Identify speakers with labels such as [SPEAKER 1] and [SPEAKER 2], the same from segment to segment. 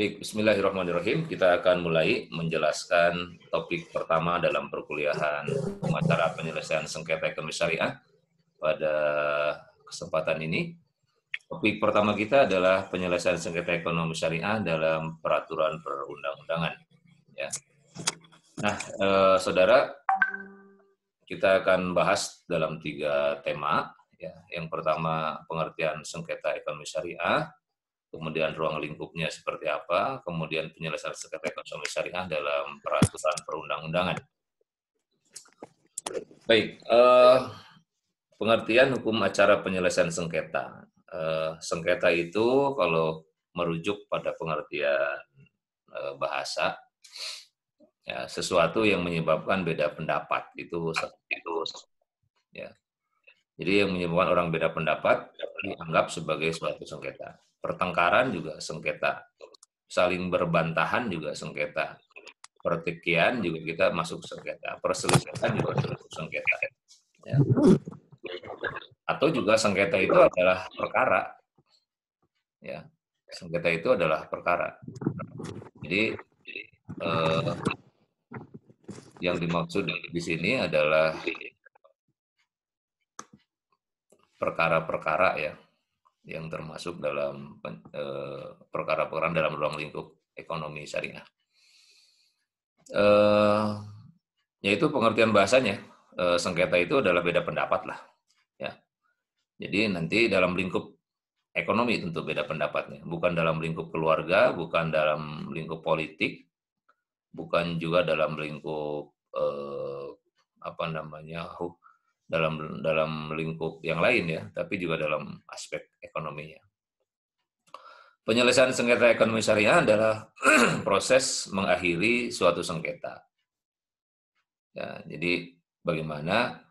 [SPEAKER 1] Baik, bismillahirrahmanirrahim. Kita akan mulai menjelaskan topik pertama dalam perkuliahan hukum acara penyelesaian sengketa ekonomi syariah pada kesempatan ini. Topik pertama kita adalah penyelesaian sengketa ekonomi syariah dalam peraturan perundang-undangan. Ya. Nah, saudara, kita akan bahas dalam 3 tema. Ya. Yang pertama, pengertian sengketa ekonomi syariah. Kemudian ruang lingkupnya seperti apa, kemudian penyelesaian sengketa ekonomi syariah dalam peraturan perundang-undangan. Baik, pengertian hukum acara penyelesaian sengketa. Sengketa itu kalau merujuk pada pengertian bahasa, ya, sesuatu yang menyebabkan beda pendapat itu ya. Jadi yang menyebabkan orang beda pendapat dianggap sebagai suatu sengketa. Pertengkaran juga sengketa, saling berbantahan juga sengketa, pertikaian juga kita masuk sengketa, perselisihan juga masuk sengketa. Ya. Atau juga sengketa itu adalah perkara. Ya, sengketa itu adalah perkara. Jadi yang dimaksud di sini adalah perkara-perkara ya, yang termasuk dalam perkara-perkara dalam ruang lingkup ekonomi syariah. Yaitu pengertian bahasanya, sengketa itu adalah beda pendapat lah. Ya. Jadi nanti dalam lingkup ekonomi tentu beda pendapatnya, bukan dalam lingkup keluarga, bukan dalam lingkup politik, bukan juga dalam lingkup dalam lingkup yang lain ya, tapi juga dalam aspek ekonominya. Penyelesaian sengketa ekonomi syariah adalah proses mengakhiri suatu sengketa. Ya, jadi bagaimana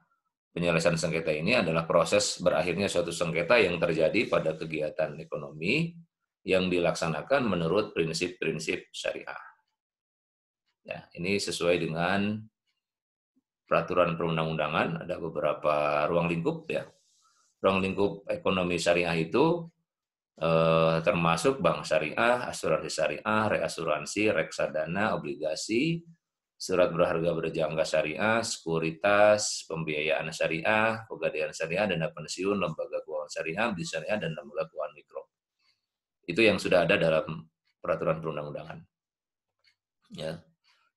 [SPEAKER 1] penyelesaian sengketa ini adalah proses berakhirnya suatu sengketa yang terjadi pada kegiatan ekonomi yang dilaksanakan menurut prinsip-prinsip syariah. Ya, ini sesuai dengan peraturan perundang-undangan, ada beberapa ruang lingkup ya. Ruang lingkup ekonomi syariah itu termasuk bank syariah, asuransi syariah, reasuransi, reksadana, obligasi, surat berharga berjangka syariah, sekuritas, pembiayaan syariah, pegadaian syariah, dana pensiun, lembaga keuangan syariah, bisnis syariah, dan lembaga keuangan mikro. Itu yang sudah ada dalam peraturan perundang-undangan. Ya.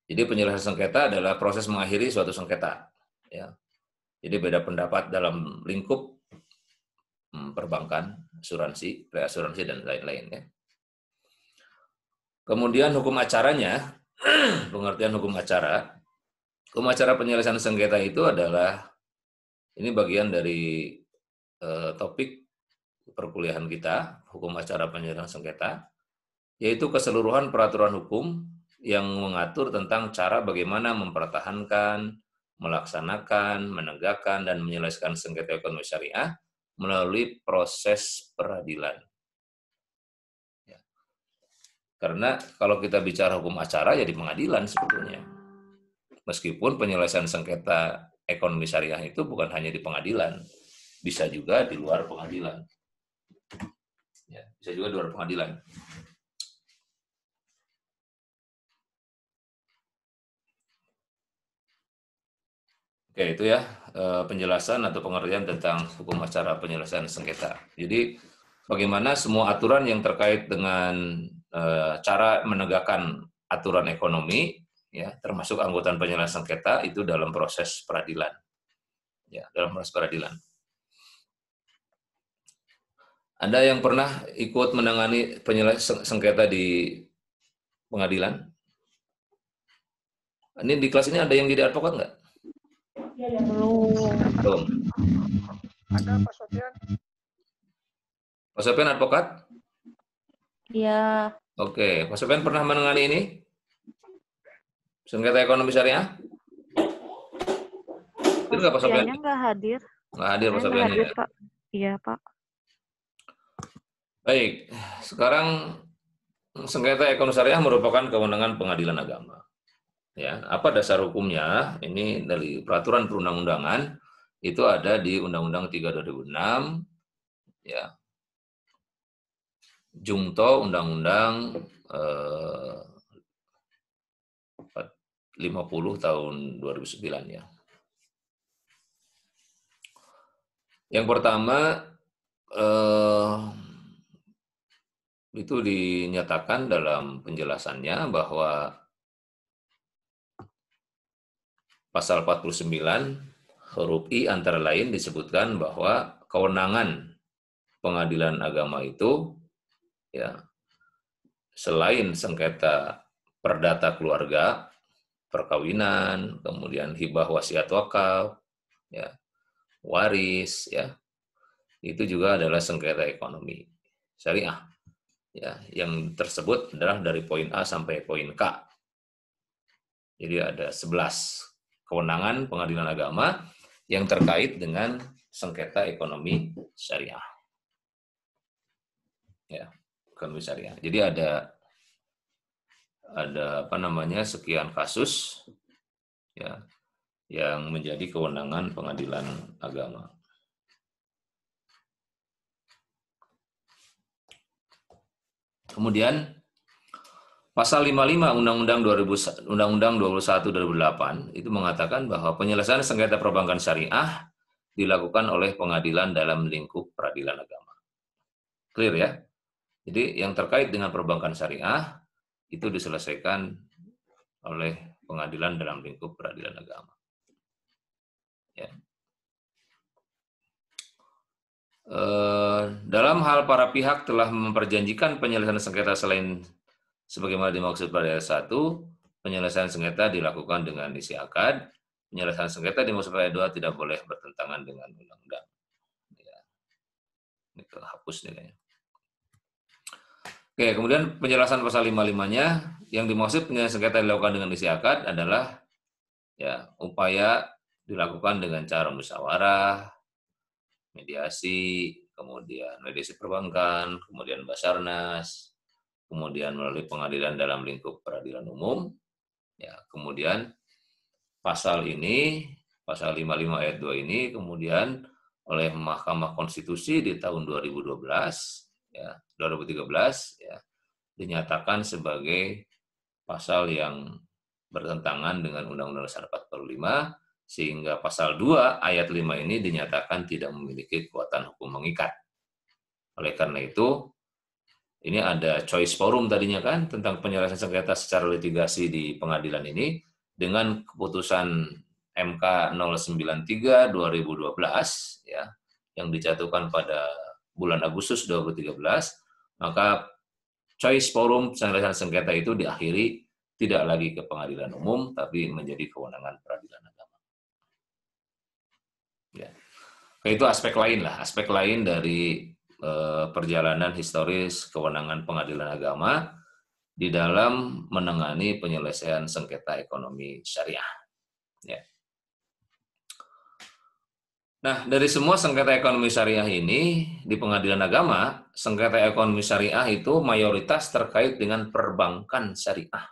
[SPEAKER 1] Jadi penyelesaian sengketa adalah proses mengakhiri suatu sengketa. Ya. Jadi beda pendapat dalam lingkup perbankan, asuransi, reasuransi, dan lain-lain. Ya. Kemudian hukum acaranya, pengertian hukum acara penyelesaian sengketa itu adalah, ini bagian dari topik perkuliahan kita, hukum acara penyelesaian sengketa, yaitu keseluruhan peraturan hukum yang mengatur tentang cara bagaimana mempertahankan, melaksanakan, menegakkan, dan menyelesaikan sengketa ekonomi syariah melalui proses peradilan. Ya. Karena kalau kita bicara hukum acara, ya di pengadilan sebetulnya. Meskipun penyelesaian sengketa ekonomi syariah itu bukan hanya di pengadilan, bisa juga di luar pengadilan. Ya, bisa juga di luar pengadilan. Oke, itu ya penjelasan atau pengertian tentang hukum acara penyelesaian sengketa. Jadi bagaimana semua aturan yang terkait dengan cara menegakkan aturan ekonomi, ya, termasuk anggapan penyelesaian sengketa itu dalam proses peradilan. Ya, dalam proses peradilan. Ada yang pernah ikut menangani penyelesaian sengketa di pengadilan? Ini di kelas ini ada yang jadi advokat nggak? Belum.
[SPEAKER 2] Ada Pak Sofian.
[SPEAKER 1] Pak Sofian advokat?
[SPEAKER 3] Iya.
[SPEAKER 1] Oke, Pak Sofian pernah menangani ini? Sengketa ekonomi syariah? Hadir nggak Pak Sofian?
[SPEAKER 3] Nggak hadir.
[SPEAKER 1] Nggak hadir Pak Sofian ya?
[SPEAKER 3] Pak. Iya Pak.
[SPEAKER 1] Baik, sekarang sengketa ekonomi syariah merupakan kewenangan pengadilan agama. Ya, apa dasar hukumnya? Ini dari peraturan perundang-undangan itu ada di Undang-Undang 3 2006, ya. Jungto Undang-Undang 50 tahun 2009 ya. Yang pertama itu dinyatakan dalam penjelasannya bahwa pasal 49 huruf I antara lain disebutkan bahwa kewenangan pengadilan agama itu ya selain sengketa perdata keluarga, perkawinan, kemudian hibah wasiat wakaf, ya, waris, ya, itu juga adalah sengketa ekonomi syariah. Ya, yang tersebut adalah dari poin A sampai poin K. Jadi ada 11 kewenangan pengadilan agama yang terkait dengan sengketa ekonomi syariah. Ya, ekonomi syariah. Jadi ada sekian kasus ya yang menjadi kewenangan pengadilan agama. Kemudian pasal 55 Undang-Undang 21/2008 itu mengatakan bahwa penyelesaian sengketa perbankan syariah dilakukan oleh pengadilan dalam lingkup peradilan agama. Clear ya? Jadi yang terkait dengan perbankan syariah itu diselesaikan oleh pengadilan dalam lingkup peradilan agama. Ya. Dalam hal para pihak telah memperjanjikan penyelesaian sengketa selain sebagaimana dimaksud pada ayat 1, penyelesaian sengketa dilakukan dengan isi akad, penyelesaian sengketa dimaksud pada ayat 2 tidak boleh bertentangan dengan undang-undang. Ya. Ini hapus nih kayaknya. Oke, kemudian penjelasan pasal 55-nya, yang dimaksud penyelesaian sengketa dilakukan dengan isi akad adalah ya upaya dilakukan dengan cara musyawarah, mediasi, kemudian mediasi perbankan, kemudian Basarnas, kemudian melalui pengadilan dalam lingkup peradilan umum. Ya, kemudian pasal ini, pasal 55 ayat 2 ini kemudian oleh Mahkamah Konstitusi di tahun 2012 ya, 2013 ya, dinyatakan sebagai pasal yang bertentangan dengan Undang-Undang Dasar 45, sehingga pasal 2 ayat 5 ini dinyatakan tidak memiliki kekuatan hukum mengikat. Oleh karena itu, ini ada choice forum tadinya kan, tentang penyelesaian sengketa secara litigasi di pengadilan ini, dengan keputusan MK 093/2012, ya, yang dijatuhkan pada bulan Agustus 2013, maka choice forum penyelesaian sengketa itu diakhiri tidak lagi ke pengadilan umum, tapi menjadi kewenangan peradilan agama. Ya. Itu aspek lain lah, aspek lain dari perjalanan historis kewenangan pengadilan agama di dalam menangani penyelesaian sengketa ekonomi syariah. Ya. Nah, dari semua sengketa ekonomi syariah ini di pengadilan agama, sengketa ekonomi syariah itu mayoritas terkait dengan perbankan syariah.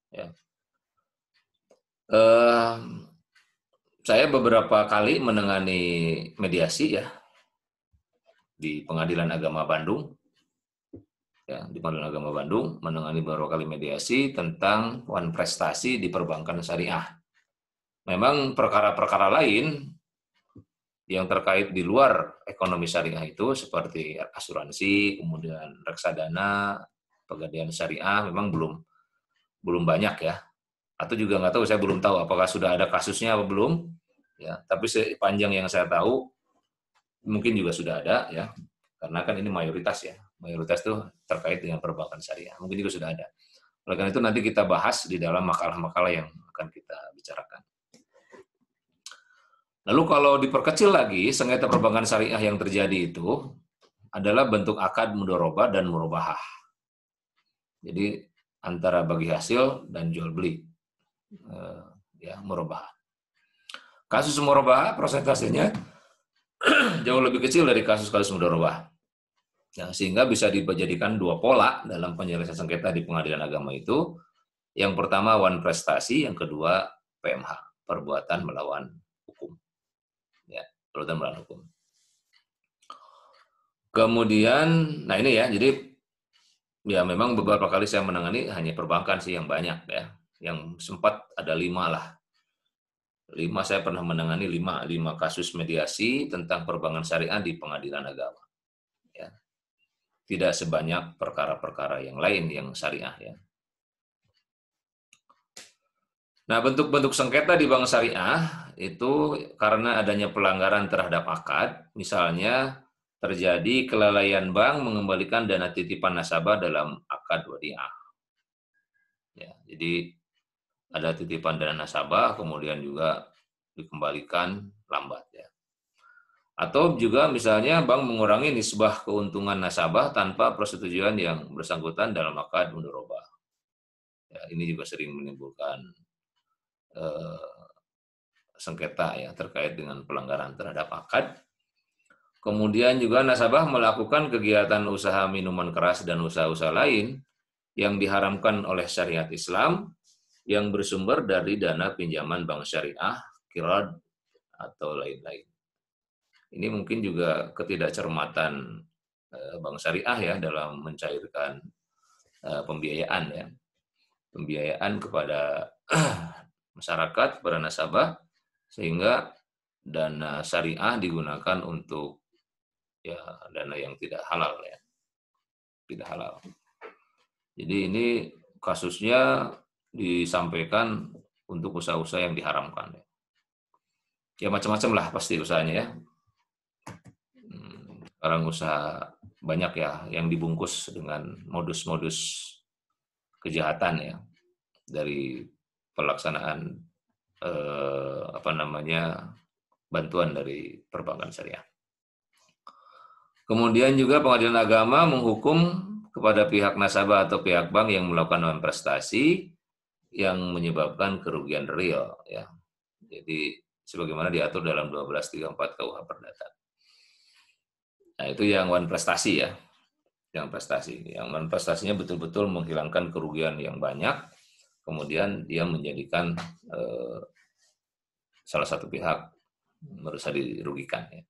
[SPEAKER 1] Ya. Saya beberapa kali menangani mediasi ya di Pengadilan Agama Bandung. Ya, di Pengadilan Agama Bandung menangani beberapa kali mediasi tentang wan prestasi di perbankan syariah. Memang perkara-perkara lain yang terkait di luar ekonomi syariah itu seperti asuransi, kemudian reksadana, pegadaian syariah memang belum banyak ya. Atau juga nggak tahu, saya belum tahu apakah sudah ada kasusnya atau belum. Ya, tapi sepanjang yang saya tahu mungkin juga sudah ada ya, karena kan ini mayoritas ya, mayoritas itu terkait dengan perbankan syariah, mungkin juga sudah ada. Oleh karena itu nanti kita bahas di dalam makalah-makalah yang akan kita bicarakan. Lalu kalau diperkecil lagi, sengketa perbankan syariah yang terjadi itu adalah bentuk akad mudharabah dan murabahah. Jadi antara bagi hasil dan jual beli, ya murabahah. Kasus murabahah prosentasenya jauh lebih kecil dari kasus-kasus mudharabah. Ya, sehingga bisa dijadikan dua pola dalam penyelesaian sengketa di pengadilan agama itu. Yang pertama wan prestasi, yang kedua PMH, perbuatan melawan hukum. Ya, perbuatan melawan hukum. Kemudian, nah ini ya, jadi ya memang beberapa kali saya menangani hanya perbankan sih yang banyak ya, yang sempat ada 5 lah. 5 saya pernah menangani 5 kasus mediasi tentang perbankan syariah di pengadilan agama. Ya. Tidak sebanyak perkara-perkara yang lain yang syariah ya. Nah, bentuk-bentuk sengketa di bank syariah itu karena adanya pelanggaran terhadap akad, misalnya terjadi kelalaian bank mengembalikan dana titipan nasabah dalam akad wadiah. Ya, jadi ada titipan dana nasabah, kemudian juga dikembalikan lambat ya. Atau juga misalnya bank mengurangi nisbah keuntungan nasabah tanpa persetujuan yang bersangkutan dalam akad mudharabah. Ya, ini juga sering menimbulkan sengketa ya terkait dengan pelanggaran terhadap akad. Kemudian juga nasabah melakukan kegiatan usaha minuman keras dan usaha-usaha lain yang diharamkan oleh syariat Islam yang bersumber dari dana pinjaman bank syariah, qirad, atau lain-lain. Ini mungkin juga ketidakcermatan bank syariah ya dalam mencairkan pembiayaan ya. Pembiayaan kepada masyarakat, kepada nasabah, sehingga dana syariah digunakan untuk ya dana yang tidak halal ya. Tidak halal. Jadi ini kasusnya disampaikan untuk usaha-usaha yang diharamkan. Ya macam-macam lah pasti usahanya ya. Sekarang usaha banyak ya yang dibungkus dengan modus-modus kejahatan ya dari pelaksanaan bantuan dari perbankan syariah. Kemudian juga pengadilan agama menghukum kepada pihak nasabah atau pihak bank yang melakukan non-prestasi yang menyebabkan kerugian real ya. Jadi sebagaimana diatur dalam 1234 KUH Perdata. Nah, itu yang non prestasi ya. Yang prestasi. Yang non prestasinya betul-betul menghilangkan kerugian yang banyak, kemudian dia menjadikan salah satu pihak merasa dirugikan ya.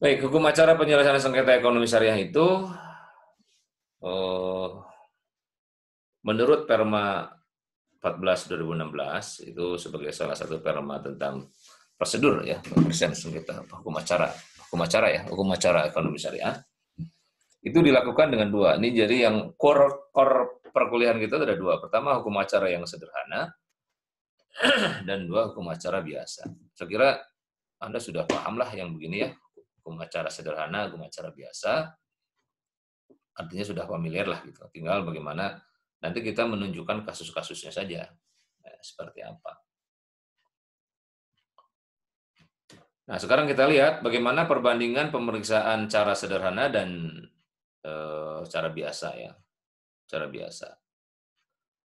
[SPEAKER 1] Baik, hukum acara penyelesaian sengketa ekonomi syariah itu menurut Perma 14/2016 itu sebagai salah satu perma tentang prosedur ya penyelesaian sengketa hukum acara ekonomi syariah itu dilakukan dengan 2. Ini jadi yang core perkuliahan kita ada 2. Pertama hukum acara yang sederhana dan 2 hukum acara biasa. Saya kira Anda sudah paham lah yang begini ya, hukum acara sederhana, hukum acara biasa. Artinya sudah familiar lah gitu. Tinggal bagaimana nanti kita menunjukkan kasus-kasusnya saja. Nah, seperti apa. Nah, sekarang kita lihat bagaimana perbandingan pemeriksaan cara sederhana dan cara biasa ya. Cara biasa.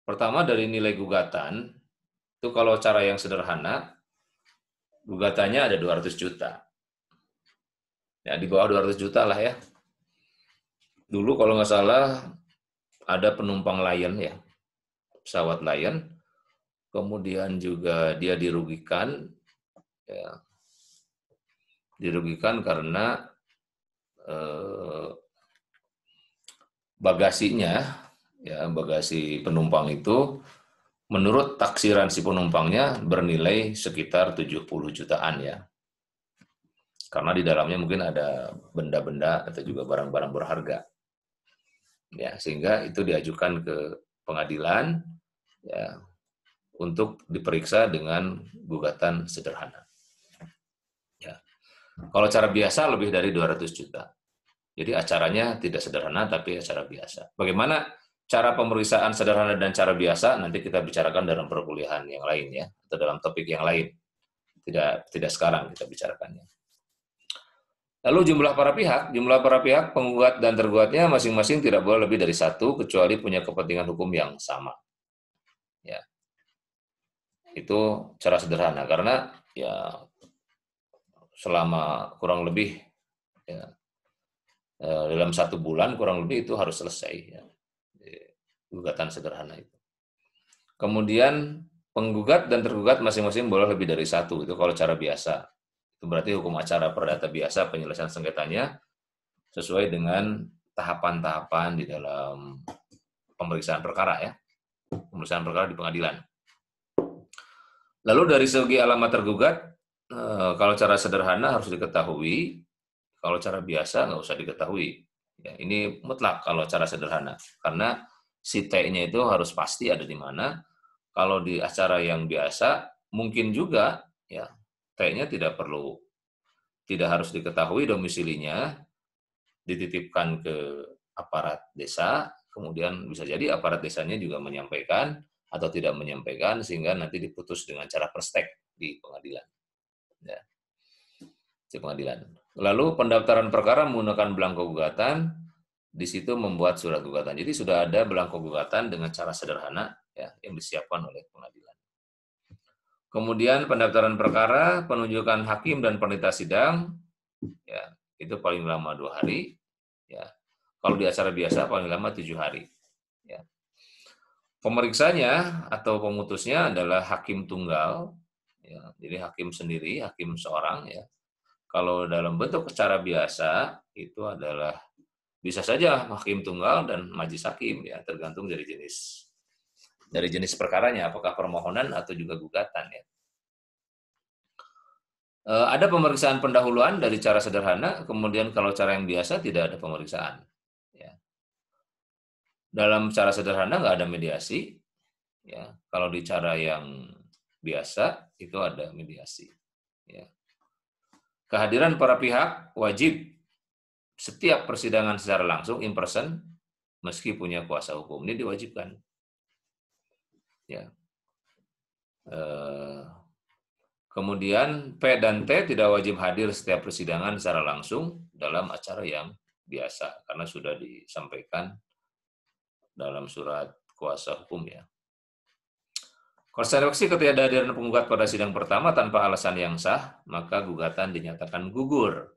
[SPEAKER 1] Pertama dari nilai gugatan, itu kalau cara yang sederhana, gugatannya ada 200 juta. Ya, di bawah 200 juta lah ya. Dulu kalau nggak salah ada penumpang Lion ya, pesawat Lion, kemudian juga dia dirugikan, ya, dirugikan karena bagasinya, ya bagasi penumpang itu menurut taksiran si penumpangnya bernilai sekitar 70 jutaan ya. Karena di dalamnya mungkin ada benda-benda atau juga barang-barang berharga. Ya, sehingga itu diajukan ke pengadilan ya untuk diperiksa dengan gugatan sederhana. Ya. Kalau cara biasa lebih dari 200 juta. Jadi acaranya tidak sederhana tapi acara biasa. Bagaimana cara pemeriksaan sederhana dan cara biasa nanti kita bicarakan dalam perkuliahan yang lain ya atau dalam topik yang lain. Tidak sekarang kita bicarakannya. Lalu jumlah para pihak penggugat dan tergugatnya masing-masing tidak boleh lebih dari 1 kecuali punya kepentingan hukum yang sama. Ya. Itu cara sederhana karena ya selama kurang lebih ya, dalam 1 bulan kurang lebih itu harus selesai ya. Gugatan sederhana itu. Kemudian penggugat dan tergugat masing-masing boleh lebih dari 1 itu kalau cara biasa. Itu berarti hukum acara perdata biasa penyelesaian sengketanya sesuai dengan tahapan-tahapan di dalam pemeriksaan perkara ya. Pemeriksaan perkara di pengadilan. Lalu dari segi alamat tergugat, kalau cara sederhana harus diketahui, kalau cara biasa nggak usah diketahui. Ya, ini mutlak kalau cara sederhana, karena si T-nya itu harus pasti ada di mana. Kalau di acara yang biasa, mungkin juga ya T-nya tidak harus diketahui domisilinya, dititipkan ke aparat desa, kemudian bisa jadi aparat desanya juga menyampaikan atau tidak menyampaikan, sehingga nanti diputus dengan cara perstek di pengadilan. Ya, di pengadilan. Lalu pendaftaran perkara menggunakan belangko gugatan, di situ membuat surat gugatan. Jadi sudah ada belangko gugatan dengan cara sederhana ya yang disiapkan oleh pengadilan. Kemudian pendaftaran perkara, penunjukan hakim dan panitia sidang, ya itu paling lama 2 hari. Ya, kalau di acara biasa paling lama 7 hari. Ya. Pemeriksanya atau pemutusnya adalah hakim tunggal, ya, jadi hakim sendiri, hakim seorang. Ya. Kalau dalam bentuk acara biasa itu adalah bisa saja hakim tunggal dan majelis hakim, ya, tergantung dari jenis perkaranya, apakah permohonan atau juga gugatan. Ya. Ada pemeriksaan pendahuluan dari cara sederhana, kemudian kalau cara yang biasa tidak ada pemeriksaan. Ya. Dalam cara sederhana nggak ada mediasi, ya. Kalau di cara yang biasa itu ada mediasi. Ya. Kehadiran para pihak wajib setiap persidangan secara langsung in person, meski punya kuasa hukum, ini diwajibkan. Ya. Kemudian P dan T tidak wajib hadir setiap persidangan secara langsung dalam acara yang biasa, karena sudah disampaikan dalam surat kuasa hukum ya. Konsekuensi ketidakhadiran penggugat pada sidang pertama tanpa alasan yang sah, maka gugatan dinyatakan gugur.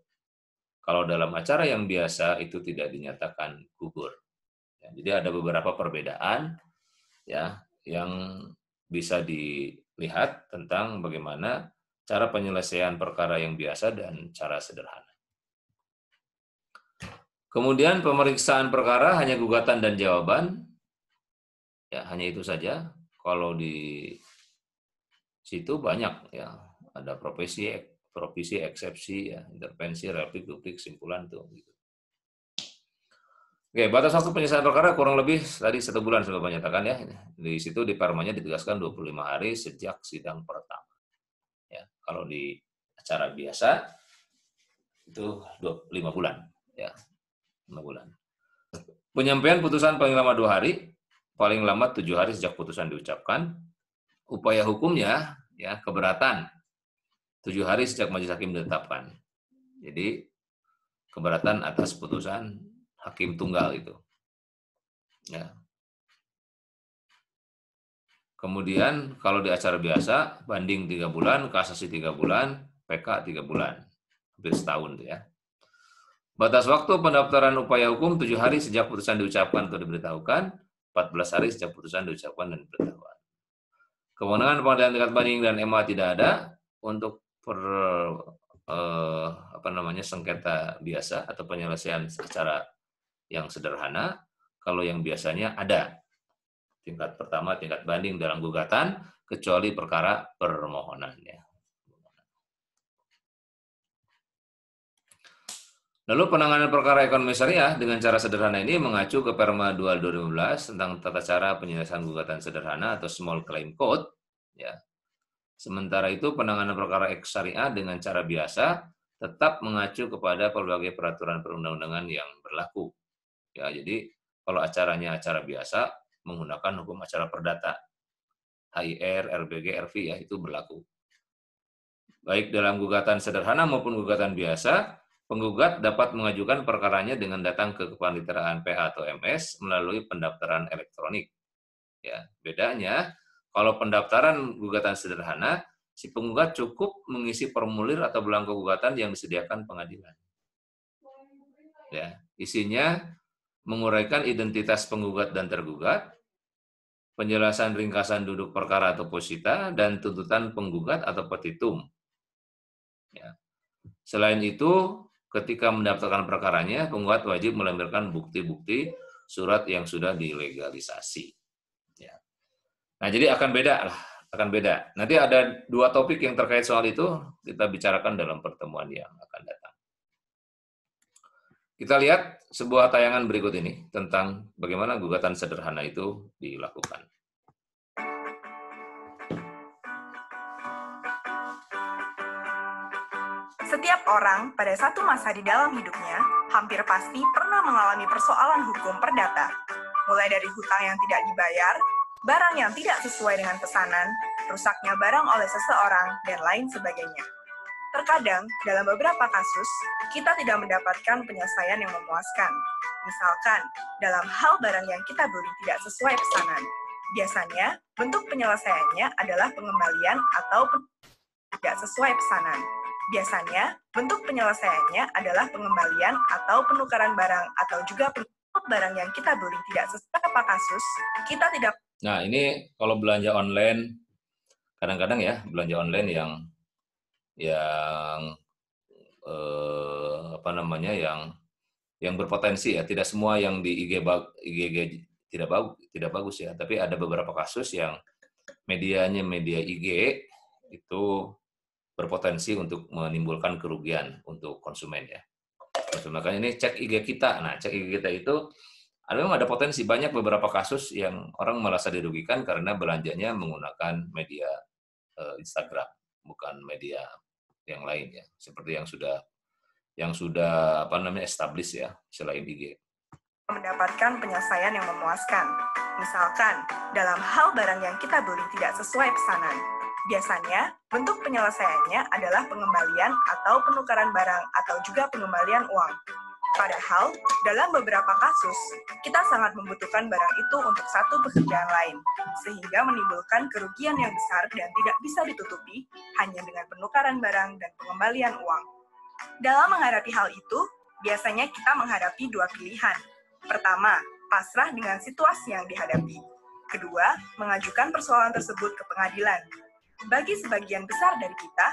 [SPEAKER 1] Kalau dalam acara yang biasa itu tidak dinyatakan gugur. Ya, jadi ada beberapa perbedaan ya yang bisa dilihat tentang bagaimana cara penyelesaian perkara yang biasa dan cara sederhana. Kemudian pemeriksaan perkara hanya gugatan dan jawaban, ya hanya itu saja. Kalau di situ banyak ya, ada provisi, eksepsi, ya, intervensi, replik, duplik, simpulan tuh. Gitu. Oke, batas waktu penyelesaian perkara kurang lebih tadi 1 bulan sudah menyatakan ya. Di situ di permanya ditegaskan 25 hari sejak sidang pertama. Ya, kalau di acara biasa itu 5 bulan. Ya, 5 bulan. Penyampaian putusan paling lama 2 hari, paling lama 7 hari sejak putusan diucapkan. Upaya hukumnya ya keberatan 7 hari sejak majelis hakim ditetapkan. Jadi keberatan atas putusan hakim tunggal itu. Ya. Kemudian kalau di acara biasa banding 3 bulan, kasasi 3 bulan, PK 3 bulan, hampir setahun tuh ya. Batas waktu pendaftaran upaya hukum 7 hari sejak putusan diucapkan atau diberitahukan, 14 hari sejak putusan diucapkan dan diberitahukan. Kewenangan pengadilan tingkat banding dan MA tidak ada untuk sengketa biasa atau penyelesaian secara yang sederhana. Kalau yang biasanya ada tingkat pertama, tingkat banding dalam gugatan, kecuali perkara permohonannya. Lalu penanganan perkara ekonomi syariah dengan cara sederhana ini mengacu ke Perma 2 2015 tentang tata cara penyelesaian gugatan sederhana atau Small Claim Code. Ya. Sementara itu penanganan perkara syariah dengan cara biasa tetap mengacu kepada berbagai peraturan perundang-undangan yang berlaku. Ya, jadi kalau acaranya acara biasa menggunakan hukum acara perdata, HIR, RBG, RV ya itu berlaku. Baik dalam gugatan sederhana maupun gugatan biasa, penggugat dapat mengajukan perkaranya dengan datang ke kepaniteraan PH atau MS melalui pendaftaran elektronik. Ya, bedanya kalau pendaftaran gugatan sederhana, si penggugat cukup mengisi formulir atau belangko gugatan yang disediakan pengadilan. Ya, isinya menguraikan identitas penggugat dan tergugat, penjelasan ringkasan duduk perkara atau posita, dan tuntutan penggugat atau petitum. Ya. Selain itu, ketika mendaftarkan perkaranya, penggugat wajib melampirkan bukti-bukti surat yang sudah dilegalisasi. Ya. Nah, jadi akan beda lah, akan beda. Nanti ada 2 topik yang terkait soal itu, kita bicarakan dalam pertemuan yang akan datang. Kita lihat sebuah tayangan berikut ini tentang bagaimana gugatan sederhana itu dilakukan.
[SPEAKER 4] Setiap orang pada satu masa di dalam hidupnya hampir pasti pernah mengalami persoalan hukum perdata. Mulai dari hutang yang tidak dibayar, barang yang tidak sesuai dengan pesanan, rusaknya barang oleh seseorang, dan lain sebagainya. Terkadang, dalam beberapa kasus, kita tidak mendapatkan penyelesaian yang memuaskan. Misalkan, dalam hal barang yang kita beli tidak sesuai pesanan. Biasanya, bentuk penyelesaiannya adalah pengembalian atau tidak sesuai pesanan. Biasanya, bentuk penyelesaiannya adalah pengembalian atau penukaran barang atau juga penukaran barang yang kita beli tidak sesuai beberapa kasus, kita tidak.
[SPEAKER 1] Nah, ini kalau belanja online, kadang-kadang ya, belanja online yang yang berpotensi ya, tidak semua yang di IG tidak bagus ya, tapi ada beberapa kasus yang medianya media IG itu berpotensi untuk menimbulkan kerugian untuk konsumen ya. Makanya ini cek IG kita. Nah, cek IG kita itu memang ada potensi, banyak beberapa kasus yang orang merasa dirugikan karena belanjanya menggunakan media Instagram, bukan media yang lain ya, seperti yang sudah established ya selain IG.
[SPEAKER 4] Mendapatkan penyelesaian yang memuaskan. Misalkan, dalam hal barang yang kita beli tidak sesuai pesanan. Biasanya, bentuk penyelesaiannya adalah pengembalian atau penukaran barang atau juga pengembalian uang. Padahal, dalam beberapa kasus, kita sangat membutuhkan barang itu untuk satu pekerjaan lain, sehingga menimbulkan kerugian yang besar dan tidak bisa ditutupi hanya dengan penukaran barang dan pengembalian uang. Dalam menghadapi hal itu, biasanya kita menghadapi 2 pilihan. Pertama, pasrah dengan situasi yang dihadapi. Kedua, mengajukan persoalan tersebut ke pengadilan. Bagi sebagian besar dari kita,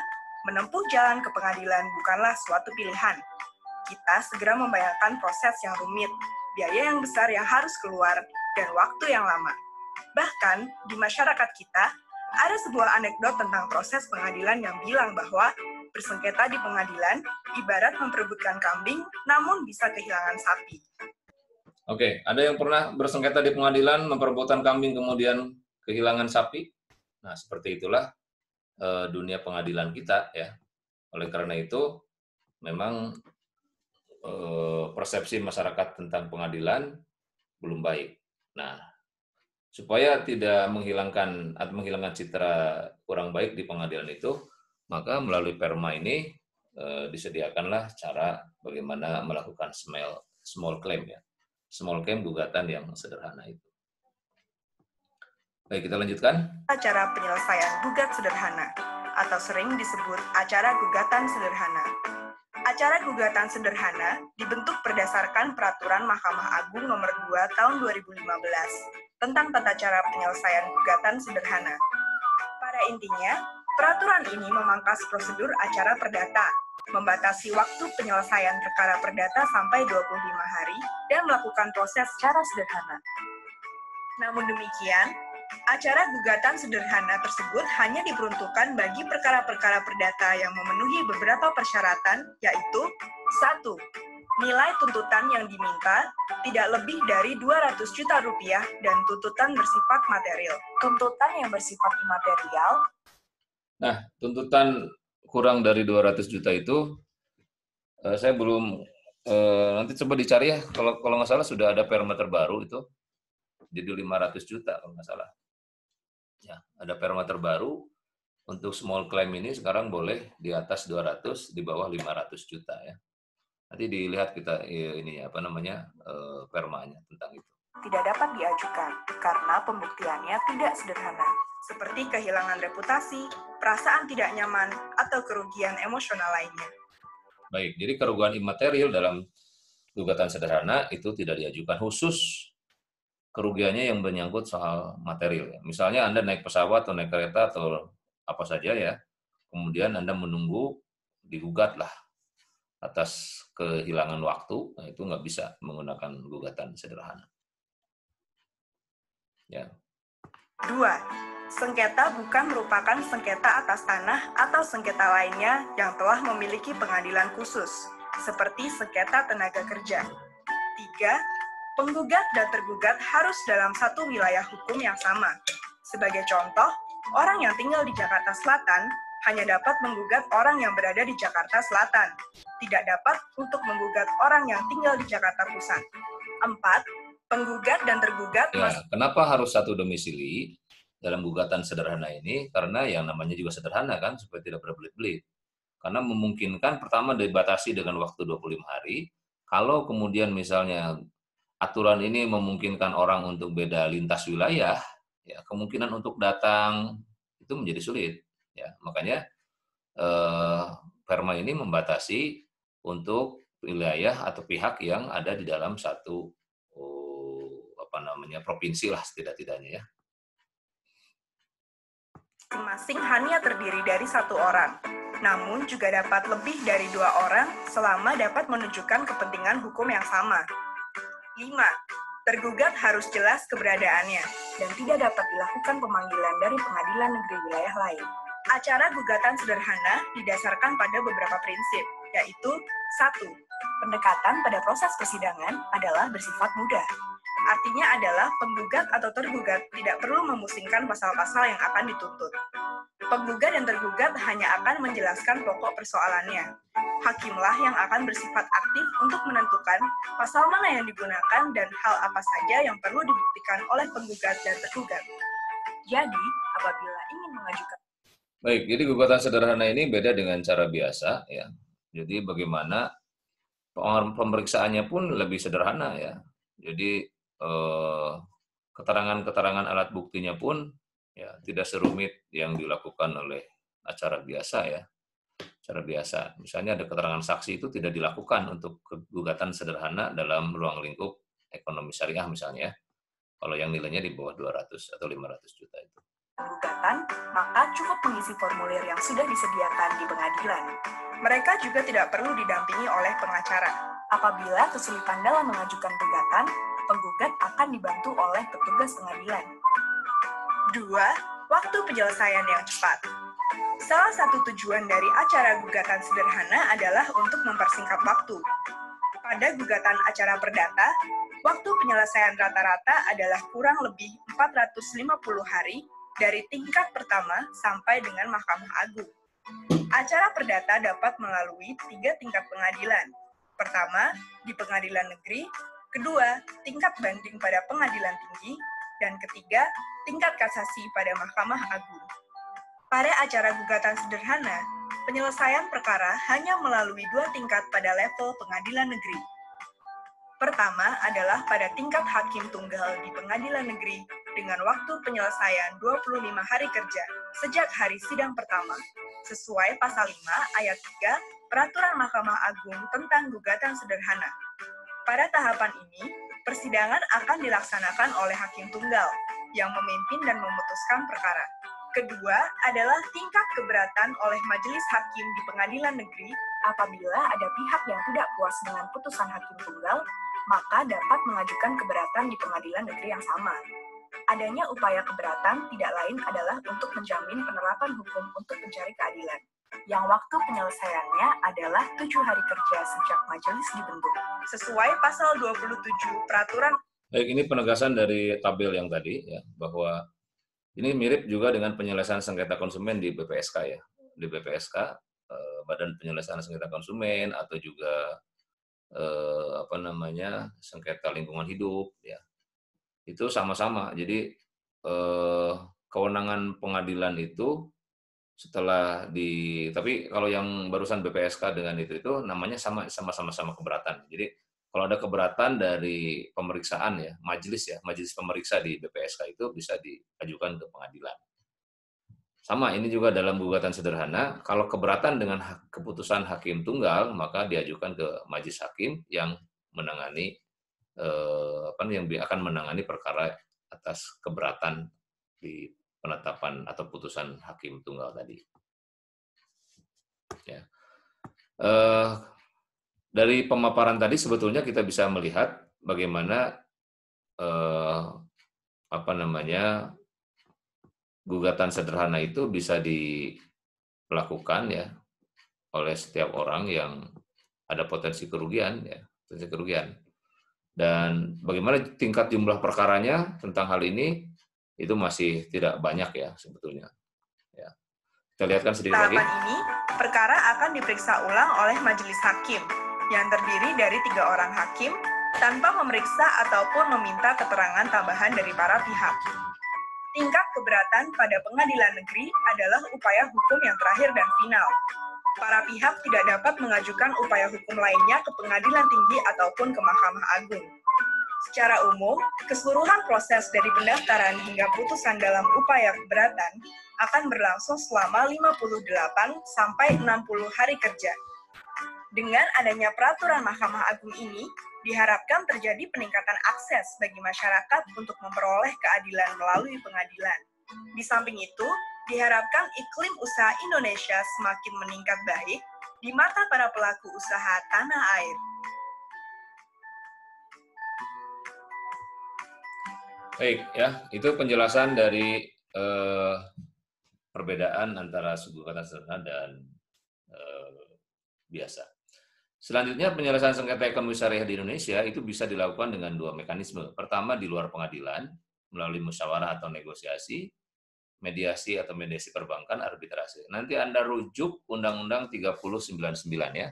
[SPEAKER 4] menempuh jalan ke pengadilan bukanlah suatu pilihan. Kita segera membayangkan proses yang rumit, biaya yang besar yang harus keluar, dan waktu yang lama. Bahkan, di masyarakat kita, ada sebuah anekdot tentang proses pengadilan yang bilang bahwa bersengketa di pengadilan ibarat memperebutkan kambing, namun bisa kehilangan sapi.
[SPEAKER 1] Oke, ada yang pernah bersengketa di pengadilan, memperebutkan kambing, kemudian kehilangan sapi? Nah, seperti itulah dunia pengadilan kita ya. Oleh karena itu, memang persepsi masyarakat tentang pengadilan belum baik. Nah, supaya tidak menghilangkan citra kurang baik di pengadilan itu, maka melalui Perma ini disediakanlah cara bagaimana melakukan small claim ya. Small claim gugatan yang sederhana itu. Baik, kita lanjutkan.
[SPEAKER 4] Acara penyelesaian gugat sederhana, atau sering disebut acara gugatan sederhana. Acara gugatan sederhana dibentuk berdasarkan Peraturan Mahkamah Agung Nomor 2 Tahun 2015 tentang tata cara penyelesaian gugatan sederhana. Pada intinya, peraturan ini memangkas prosedur acara perdata, membatasi waktu penyelesaian perkara perdata sampai 25 hari, dan melakukan proses secara sederhana. Namun demikian, acara gugatan sederhana tersebut hanya diperuntukkan bagi perkara-perkara perdata yang memenuhi beberapa persyaratan, yaitu 1. Nilai tuntutan yang diminta tidak lebih dari 200 juta rupiah dan tuntutan bersifat material. Tuntutan yang bersifat imaterial.
[SPEAKER 1] Nah, tuntutan kurang dari 200 juta itu, saya belum, nanti coba dicari ya, kalau nggak salah sudah ada Perma terbaru itu, jadi 500 juta kalau nggak salah. Ya, ada Perma terbaru untuk small claim ini sekarang boleh di atas 200, di bawah 500 juta ya. Nanti dilihat kita Permanya tentang itu.
[SPEAKER 4] Tidak dapat diajukan karena pembuktiannya tidak sederhana, seperti kehilangan reputasi, perasaan tidak nyaman, atau kerugian emosional lainnya.
[SPEAKER 1] Baik, jadi kerugian imaterial dalam gugatan sederhana itu tidak diajukan, khusus kerugiannya yang menyangkut soal material. Misalnya Anda naik pesawat atau naik kereta atau apa saja ya, kemudian Anda menunggu digugat lah atas kehilangan waktu, nah itu nggak bisa menggunakan gugatan sederhana. Ya.
[SPEAKER 4] 2. Sengketa bukan merupakan sengketa atas tanah atau sengketa lainnya yang telah memiliki pengadilan khusus, seperti sengketa tenaga kerja. 3. Penggugat dan tergugat harus dalam satu wilayah hukum yang sama. Sebagai contoh, orang yang tinggal di Jakarta Selatan hanya dapat menggugat orang yang berada di Jakarta Selatan, tidak dapat untuk menggugat orang yang tinggal di Jakarta Pusat. 4. Penggugat dan tergugat
[SPEAKER 1] Ya, kenapa harus satu domisili dalam gugatan sederhana ini? Karena yang namanya juga sederhana kan, supaya tidak berbelit-belit. Karena memungkinkan, pertama dibatasi dengan waktu 25 hari, kalau kemudian misalnya aturan ini memungkinkan orang untuk beda lintas wilayah, ya kemungkinan untuk datang itu menjadi sulit. Ya, makanya Perma ini membatasi untuk wilayah atau pihak yang ada di dalam satu provinsi lah setidak-tidaknya ya.
[SPEAKER 4] Masing-masing hanya terdiri dari satu orang, namun juga dapat lebih dari 2 orang selama dapat menunjukkan kepentingan hukum yang sama. 5. Tergugat harus jelas keberadaannya dan tidak dapat dilakukan pemanggilan dari pengadilan negeri wilayah lain. Acara gugatan sederhana didasarkan pada beberapa prinsip, yaitu 1. Pendekatan pada proses persidangan adalah bersifat mudah. Artinya adalah penggugat atau tergugat tidak perlu memusingkan pasal-pasal yang akan dituntut. Penggugat dan tergugat hanya akan menjelaskan pokok persoalannya. Hakimlah yang akan bersifat aktif untuk menentukan pasal mana yang digunakan dan hal apa saja yang perlu dibuktikan oleh penggugat dan tergugat. Jadi, apabila ingin mengajukan...
[SPEAKER 1] Baik, jadi gugatan sederhana ini beda dengan cara biasa ya. Jadi bagaimana pemeriksaannya pun lebih sederhana ya. Jadi keterangan-keterangan alat buktinya pun ya tidak serumit yang dilakukan oleh acara biasa ya. Cara biasa, misalnya ada keterangan saksi itu tidak dilakukan untuk gugatan sederhana dalam ruang lingkup ekonomi syariah misalnya. Kalau yang nilainya di bawah 200 atau 500 juta itu.
[SPEAKER 4] Gugatan, maka cukup mengisi formulir yang sudah disediakan di pengadilan. Mereka juga tidak perlu didampingi oleh pengacara. Apabila kesulitan dalam mengajukan gugatan, penggugat akan dibantu oleh petugas pengadilan. 2. Waktu penyelesaian yang cepat. Salah satu tujuan dari acara gugatan sederhana adalah untuk mempersingkat waktu. Pada gugatan acara perdata, waktu penyelesaian rata-rata adalah kurang lebih 450 hari dari tingkat pertama sampai dengan Mahkamah Agung. Acara perdata dapat melalui 3 tingkat pengadilan. Pertama, di pengadilan negeri, kedua, tingkat banding pada pengadilan tinggi, dan ketiga, tingkat kasasi pada Mahkamah Agung. Pada acara gugatan sederhana, penyelesaian perkara hanya melalui 2 tingkat pada level pengadilan negeri. Pertama adalah pada tingkat hakim tunggal di pengadilan negeri dengan waktu penyelesaian 25 hari kerja sejak hari sidang pertama, sesuai pasal 5 ayat 3 Peraturan Mahkamah Agung tentang gugatan sederhana. Pada tahapan ini, persidangan akan dilaksanakan oleh hakim tunggal yang memimpin dan memutuskan perkara. Kedua adalah tingkat keberatan oleh majelis hakim di pengadilan negeri. Apabila ada pihak yang tidak puas dengan putusan hakim tunggal, maka dapat mengajukan keberatan di pengadilan negeri yang sama. Adanya upaya keberatan tidak lain adalah untuk menjamin penerapan hukum untuk mencari keadilan, yang waktu penyelesaiannya adalah 7 hari kerja sejak majelis dibentuk, sesuai pasal 27 Peraturan.
[SPEAKER 1] Baik, ini penegasan dari tabel yang tadi ya, bahwa ini mirip juga dengan penyelesaian sengketa konsumen di BPSK ya. Di BPSK, Badan Penyelesaian Sengketa Konsumen atau juga sengketa lingkungan hidup ya. Itu sama-sama. Jadi kewenangan pengadilan itu tapi kalau yang barusan BPSK dengan itu namanya sama-sama keberatan. Jadi kalau ada keberatan dari pemeriksaan ya, majelis pemeriksa di BPSK itu bisa diajukan ke pengadilan. Sama, ini juga dalam gugatan sederhana, kalau keberatan dengan keputusan hakim tunggal, maka diajukan ke majelis hakim yang menangani yang akan menangani perkara atas keberatan di penetapan atau putusan hakim tunggal tadi. Ya. dari pemaparan tadi sebetulnya kita bisa melihat bagaimana gugatan sederhana itu bisa dilakukan ya oleh setiap orang yang ada potensi kerugian ya, potensi kerugian. Dan bagaimana tingkat jumlah perkaranya tentang hal ini itu masih tidak banyak ya sebetulnya. Ya. Kita lihatkan sedikit lagi.
[SPEAKER 4] Tahapan ini, perkara akan diperiksa ulang oleh majelis hakim yang terdiri dari 3 orang hakim tanpa memeriksa ataupun meminta keterangan tambahan dari para pihak. Tingkat keberatan pada pengadilan negeri adalah upaya hukum yang terakhir dan final. Para pihak tidak dapat mengajukan upaya hukum lainnya ke pengadilan tinggi ataupun ke Mahkamah Agung. Secara umum, keseluruhan proses dari pendaftaran hingga putusan dalam upaya keberatan akan berlangsung selama 58 sampai 60 hari kerja. Dengan adanya peraturan Mahkamah Agung ini, diharapkan terjadi peningkatan akses bagi masyarakat untuk memperoleh keadilan melalui pengadilan. Di samping itu, diharapkan iklim usaha Indonesia semakin meningkat baik di mata para pelaku usaha tanah air.
[SPEAKER 1] Baik, ya, itu penjelasan dari perbedaan antara gugatan sederhana dan biasa. Selanjutnya, penyelesaian sengketa ekonomi syariah di Indonesia itu bisa dilakukan dengan 2 mekanisme. Pertama, di luar pengadilan, melalui musyawarah atau negosiasi, mediasi atau mediasi perbankan, arbitrase. Nanti Anda rujuk Undang-Undang 3099 ya.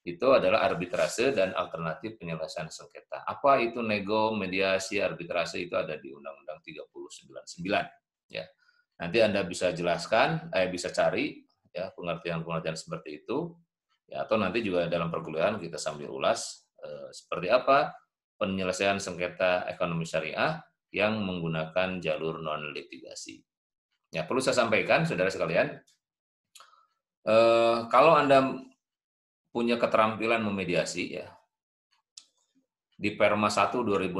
[SPEAKER 1] Itu adalah arbitrase dan alternatif penyelesaian sengketa. Apa itu nego, mediasi, arbitrase itu ada di Undang-Undang 3099 ya. Nanti Anda bisa jelaskan, bisa cari ya pengertian-pengertian seperti itu. Ya, atau nanti juga dalam perkuliahan kita sambil ulas seperti apa penyelesaian sengketa ekonomi syariah yang menggunakan jalur non-litigasi. Ya, perlu saya sampaikan, saudara sekalian, kalau Anda punya keterampilan memediasi, ya, di Perma 1 2016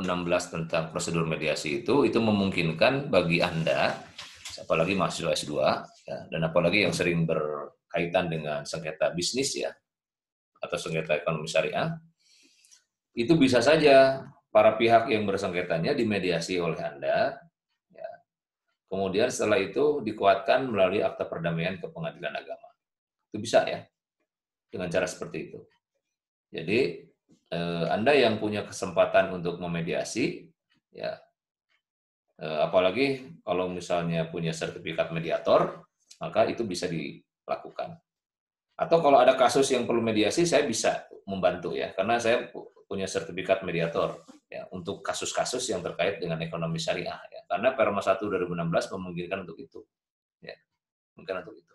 [SPEAKER 1] tentang prosedur mediasi itu memungkinkan bagi Anda, apalagi mahasiswa S2, ya, dan apalagi yang sering berkaitan dengan sengketa bisnis ya, atau sengketa ekonomi syariah, itu bisa saja para pihak yang bersengketanya dimediasi oleh Anda, ya. Kemudian setelah itu dikuatkan melalui akta perdamaian ke pengadilan agama. Itu bisa ya, dengan cara seperti itu. Jadi, Anda yang punya kesempatan untuk memediasi, ya, apalagi kalau misalnya punya sertifikat mediator, maka itu bisa dilakukan. Atau kalau ada kasus yang perlu mediasi, saya bisa membantu ya, karena saya punya sertifikat mediator ya untuk kasus-kasus yang terkait dengan ekonomi syariah ya. Karena Perma 1 2016 memungkinkan untuk itu. Ya, mungkin untuk itu.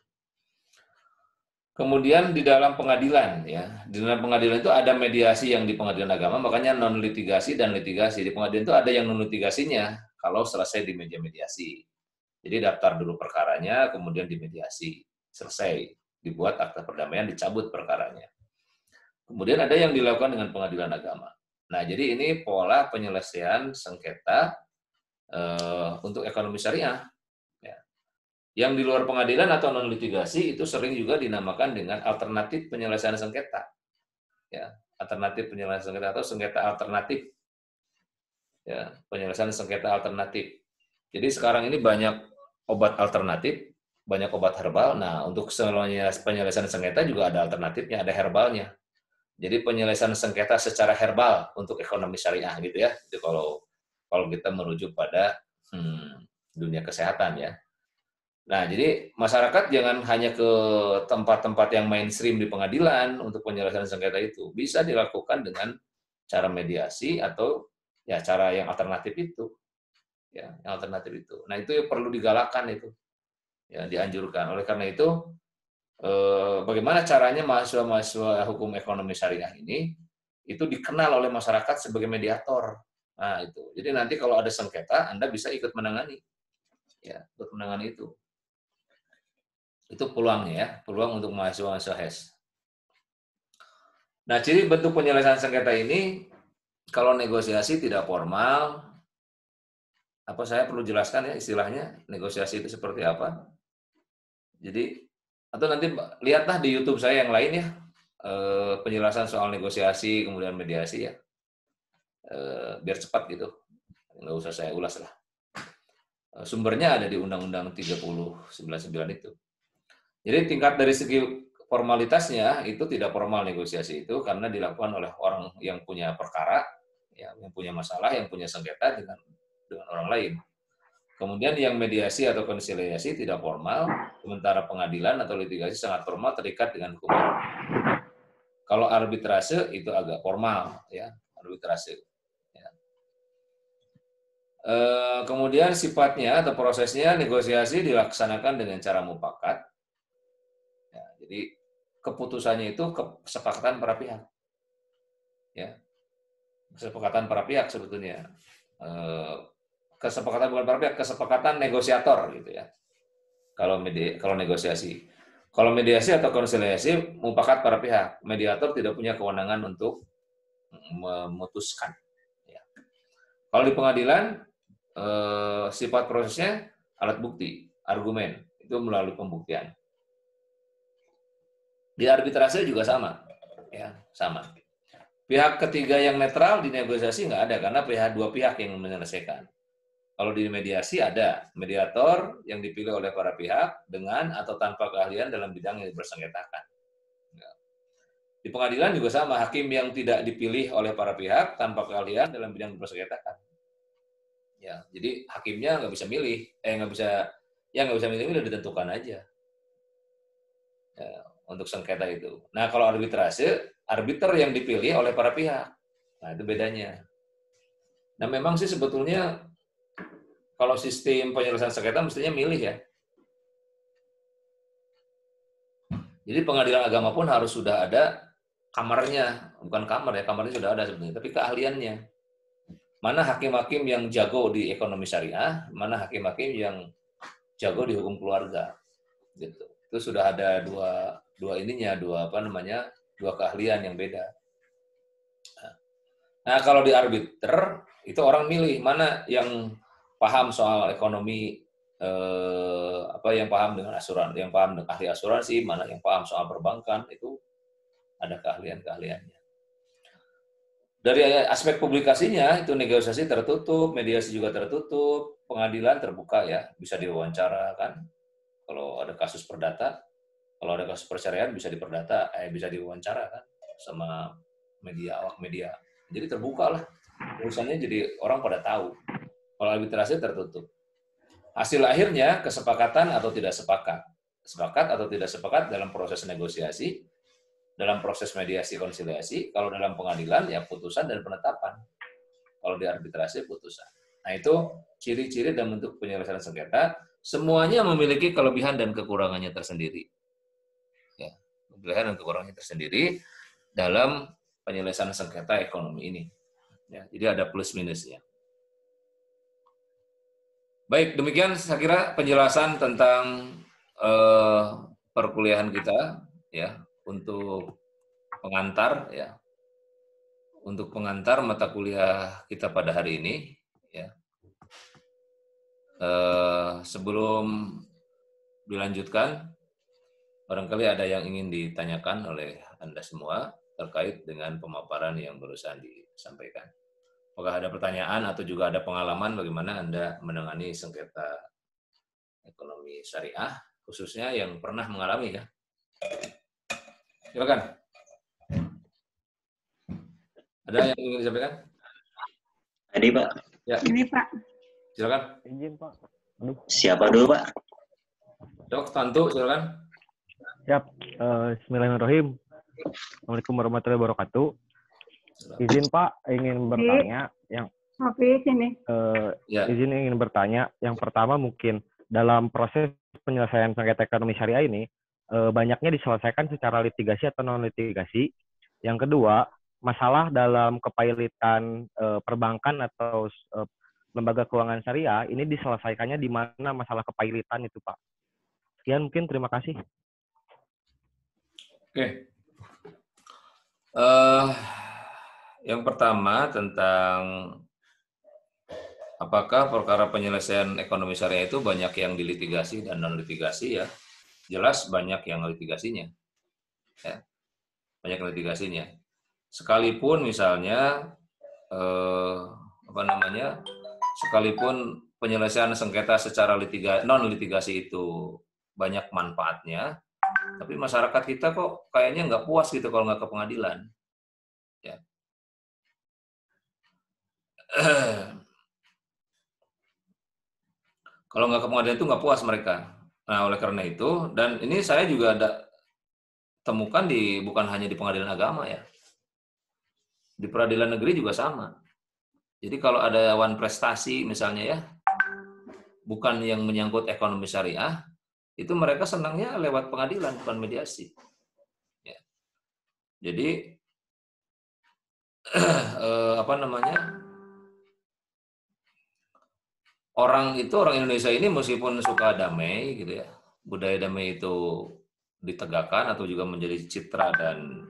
[SPEAKER 1] Kemudian di dalam pengadilan ya, di dalam pengadilan itu ada mediasi yang di pengadilan agama, makanya non litigasi dan litigasi. Di pengadilan itu ada yang non litigasinya kalau selesai di meja mediasi. Jadi daftar dulu perkaranya, kemudian dimediasi, selesai. Dibuat akta perdamaian, dicabut perkaranya. Kemudian ada yang dilakukan dengan pengadilan agama. Nah, jadi ini pola penyelesaian sengketa untuk ekonomi syariah. Ya. Yang di luar pengadilan atau non litigasi itu sering juga dinamakan dengan alternatif penyelesaian sengketa. Ya, alternatif penyelesaian sengketa atau sengketa alternatif. Ya, penyelesaian sengketa alternatif. Jadi sekarang ini banyak obat alternatif, banyak obat herbal. Nah, untuk semuanya penyelesaian sengketa juga ada alternatifnya, ada herbalnya. Jadi penyelesaian sengketa secara herbal untuk ekonomi syariah gitu ya. Itu kalau kita merujuk pada dunia kesehatan ya. Nah, jadi masyarakat jangan hanya ke tempat-tempat yang mainstream di pengadilan untuk penyelesaian sengketa itu. Bisa dilakukan dengan cara mediasi atau ya cara yang alternatif itu. Ya, yang alternatif itu. Nah, itu perlu digalakkan itu. Ya, dianjurkan. Oleh karena itu, bagaimana caranya mahasiswa hukum ekonomi syariah ini itu dikenal oleh masyarakat sebagai mediator. Nah, itu. Jadi nanti kalau ada sengketa, Anda bisa ikut menangani. Ya, ikut menangani itu. Itu peluangnya ya, peluang untuk mahasiswa HES. Nah, ciri bentuk penyelesaian sengketa ini, kalau negosiasi tidak formal, apa saya perlu jelaskan ya istilahnya, negosiasi itu seperti apa? Jadi, atau nanti lihatlah di YouTube saya yang lain ya, penjelasan soal negosiasi kemudian mediasi ya, biar cepat gitu, nggak usah saya ulas lah. Sumbernya ada di Undang-Undang 3099 itu. Jadi tingkat dari segi formalitasnya itu tidak formal negosiasi itu karena dilakukan oleh orang yang punya perkara, ya, yang punya masalah, yang punya sengketa dengan orang lain. Kemudian yang mediasi atau konsiliasi tidak formal, sementara pengadilan atau litigasi sangat formal terikat dengan hukum. Kalau arbitrase itu agak formal, ya, arbitrase. Ya. Kemudian sifatnya atau prosesnya negosiasi dilaksanakan dengan cara mufakat. Ya, jadi keputusannya itu kesepakatan para pihak. Ya, kesepakatan para pihak sebetulnya. Kesepakatan bukan para pihak, kesepakatan negosiator gitu ya. Kalau negosiasi. Kalau mediasi atau konsiliasi mufakat para pihak, mediator tidak punya kewenangan untuk memutuskan. Ya. Kalau di pengadilan, sifat prosesnya alat bukti, argumen, itu melalui pembuktian. Di arbitrase juga sama, ya sama. Pihak ketiga yang netral di negosiasi nggak ada karena dua pihak yang menyelesaikan. Kalau di mediasi ada mediator yang dipilih oleh para pihak dengan atau tanpa keahlian dalam bidang yang bersengketakan. Di pengadilan juga sama, hakim yang tidak dipilih oleh para pihak tanpa keahlian dalam bidang yang bersengketakan. Ya, jadi hakimnya nggak bisa milih, nggak bisa milih, udah ditentukan aja. Ya, untuk sengketa itu. Nah, kalau arbitrase, arbiter yang dipilih oleh para pihak. Nah, itu bedanya. Nah, memang sih sebetulnya kalau sistem penyelesaian sengketa mestinya milih ya. Jadi pengadilan agama pun harus sudah ada kamarnya, bukan kamar ya, kamarnya sudah ada sebenarnya, tapi keahliannya. Mana hakim-hakim yang jago di ekonomi syariah, mana hakim-hakim yang jago di hukum keluarga. Gitu. Itu sudah ada dua keahlian yang beda. Nah, kalau di arbiter itu orang milih mana yang paham soal ekonomi, yang paham dengan asuransi, yang paham dengan ahli asuransi, mana yang paham soal perbankan, itu ada keahlian-keahliannya. Dari aspek publikasinya, itu negosiasi tertutup, mediasi juga tertutup, pengadilan terbuka ya, bisa diwawancara kan. Kalau ada kasus perdata, kalau ada kasus perceraian bisa diperdata, bisa diwawancara kan sama media, awak media. Jadi terbuka lah, urusannya jadi orang pada tahu. Kalau arbitrase tertutup. Hasil akhirnya kesepakatan atau tidak sepakat. Sepakat atau tidak sepakat dalam proses negosiasi, dalam proses mediasi konsiliasi, kalau dalam pengadilan ya putusan dan penetapan. Kalau di arbitrase putusan. Nah, itu ciri-ciri dan bentuk penyelesaian sengketa, semuanya memiliki kelebihan dan kekurangannya tersendiri. Ya, kelebihan dan kekurangannya tersendiri dalam penyelesaian sengketa ekonomi ini. Ya, jadi ada plus minusnya. Baik, demikian saya kira penjelasan tentang perkuliahan kita ya untuk pengantar ya. Untuk pengantar mata kuliah kita pada hari ini ya. Sebelum dilanjutkan, barangkali ada yang ingin ditanyakan oleh Anda semua terkait dengan pemaparan yang barusan disampaikan. Apakah ada pertanyaan atau juga ada pengalaman bagaimana Anda menangani sengketa ekonomi syariah, khususnya yang pernah mengalami ya? Silakan. Ada yang ingin disampaikan?
[SPEAKER 5] Tadi Pak.
[SPEAKER 1] Ya.
[SPEAKER 6] Ini Pak.
[SPEAKER 1] Silakan.
[SPEAKER 2] Izin Pak.
[SPEAKER 5] Siapa dulu Pak?
[SPEAKER 1] Dok, Tantu, silakan.
[SPEAKER 2] Siap. Bismillahirrahmanirrahim. Assalamualaikum warahmatullahi wabarakatuh. Izin Pak, ingin bertanya izin ingin bertanya. Yang pertama mungkin dalam proses penyelesaian sengketa ekonomi syariah ini banyaknya diselesaikan secara litigasi atau non litigasi. Yang kedua, masalah dalam kepailitan perbankan atau lembaga keuangan syariah ini diselesaikannya di mana masalah kepailitan itu Pak. Sekian mungkin, terima kasih.
[SPEAKER 1] Oke. Yang pertama tentang apakah perkara penyelesaian ekonomi syariah itu banyak yang dilitigasi dan non litigasi ya. Jelas banyak yang litigasinya. Ya. banyak litigasinya. Sekalipun misalnya sekalipun penyelesaian sengketa secara non litigasi itu banyak manfaatnya, tapi masyarakat kita kok kayaknya nggak puas gitu kalau nggak ke pengadilan. Ya. Kalau nggak ke pengadilan itu nggak puas mereka. Nah, oleh karena itu, dan ini saya juga ada temukan bukan hanya di pengadilan agama ya, di peradilan negeri juga sama. Jadi kalau ada awan prestasi misalnya ya, bukan yang menyangkut ekonomi syariah, itu mereka senangnya lewat pengadilan, bukan mediasi. Ya. Jadi orang Indonesia ini meskipun suka damai gitu ya, budaya damai itu ditegakkan atau juga menjadi citra dan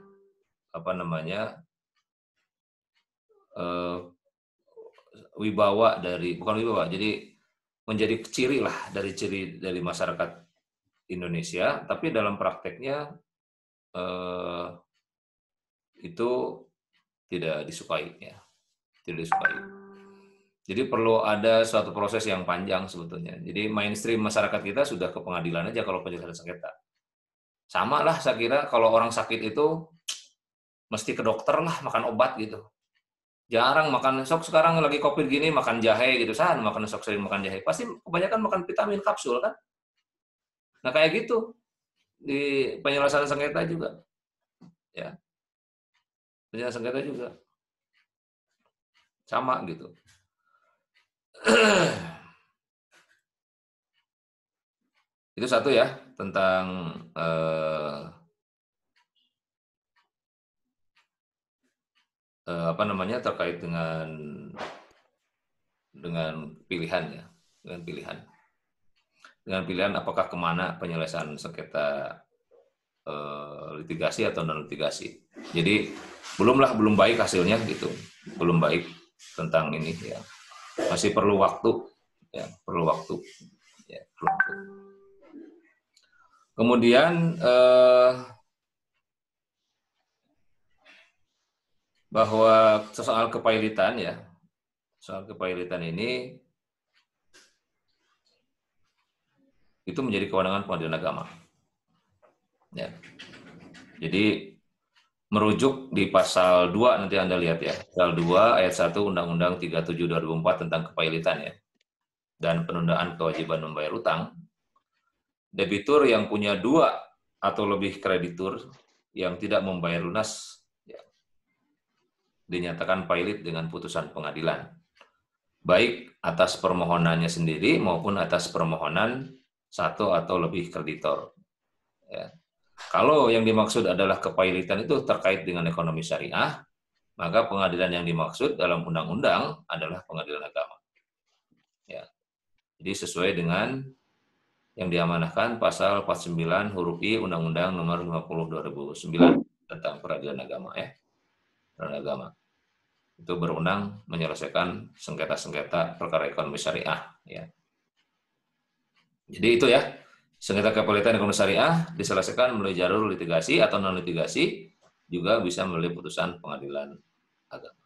[SPEAKER 1] jadi menjadi ciri dari masyarakat Indonesia, tapi dalam prakteknya itu tidak disukai ya, tidak disukai. Jadi perlu ada suatu proses yang panjang sebetulnya. Jadi mainstream masyarakat kita sudah ke pengadilan aja kalau penyelesaian sengketa. Sama lah saya kira kalau orang sakit itu mesti ke dokter lah, makan obat gitu. Jarang makan, sekarang lagi COVID gini makan jahe gitu, sering makan jahe. Pasti kebanyakan makan vitamin kapsul kan. Nah kayak gitu di penyelesaian sengketa juga. Ya. Penyelesaian sengketa juga. Sama gitu. Itu satu ya tentang terkait dengan pilihan ya, dengan pilihan apakah kemana penyelesaian sengketa litigasi atau non litigasi. Jadi belum baik hasilnya gitu, belum baik tentang ini ya. Masih perlu waktu ya, perlu waktu. Kemudian bahwa soal kepailitan ya, soal kepailitan ini itu menjadi kewenangan pengadilan agama. Ya. Jadi merujuk di pasal 2 nanti Anda lihat ya, pasal 2 ayat 1 Undang-Undang 37/2004 tentang kepailitan ya, dan penundaan kewajiban membayar utang. Debitur yang punya 2 atau lebih kreditur yang tidak membayar lunas ya, dinyatakan pailit dengan putusan pengadilan, baik atas permohonannya sendiri maupun atas permohonan 1 atau lebih kreditor. Ya. Kalau yang dimaksud adalah kepailitan itu terkait dengan ekonomi syariah, maka pengadilan yang dimaksud dalam undang-undang adalah pengadilan agama. Ya. Jadi sesuai dengan yang diamanahkan pasal 49 huruf I Undang-Undang Nomor 50/2009 tentang peradilan agama ya. Peradilan agama. Itu berwenang menyelesaikan sengketa-sengketa perkara ekonomi syariah ya. Jadi itu ya. Sengketa kepailitan ekonomi syariah diselesaikan melalui jalur litigasi atau non litigasi, juga bisa melalui putusan pengadilan agama.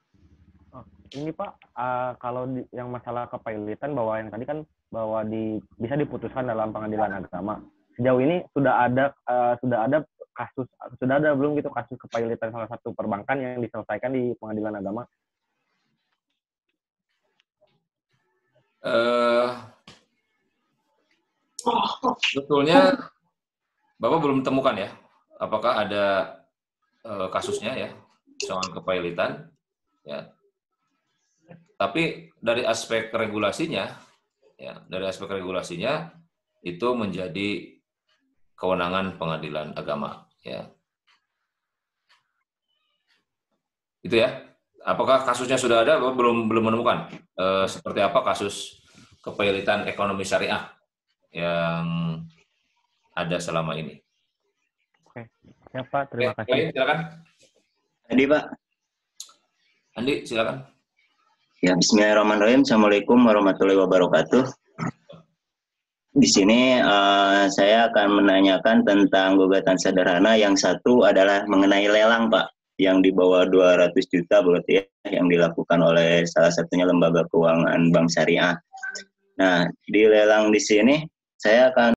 [SPEAKER 2] Ini Pak, kalau yang masalah kepailitan bahwa yang tadi kan bahwa bisa diputuskan dalam pengadilan agama. Sejauh ini sudah ada belum gitu kasus kepailitan salah satu perbankan yang diselesaikan di pengadilan agama?
[SPEAKER 1] Sebetulnya Bapak belum temukan ya, apakah ada kasusnya ya soal kepailitan ya. Tapi dari aspek regulasinya itu menjadi kewenangan pengadilan agama ya. Itu ya. Apakah kasusnya sudah ada? Belum menemukan seperti apa kasus kepailitan ekonomi syariah yang ada selama ini.
[SPEAKER 2] Oke, ya Pak, terima kasih.
[SPEAKER 1] Oke, silakan.
[SPEAKER 5] Andi Pak.
[SPEAKER 1] Andi, silakan.
[SPEAKER 5] Ya, bismillahirrahmanirrahim. Assalamualaikum warahmatullahi wabarakatuh. di sini saya akan menanyakan tentang gugatan sederhana. Yang satu adalah mengenai lelang, Pak, yang di bawah 200 juta berarti ya, yang dilakukan oleh salah satunya lembaga keuangan bank syariah. Nah, di lelang di sini saya akan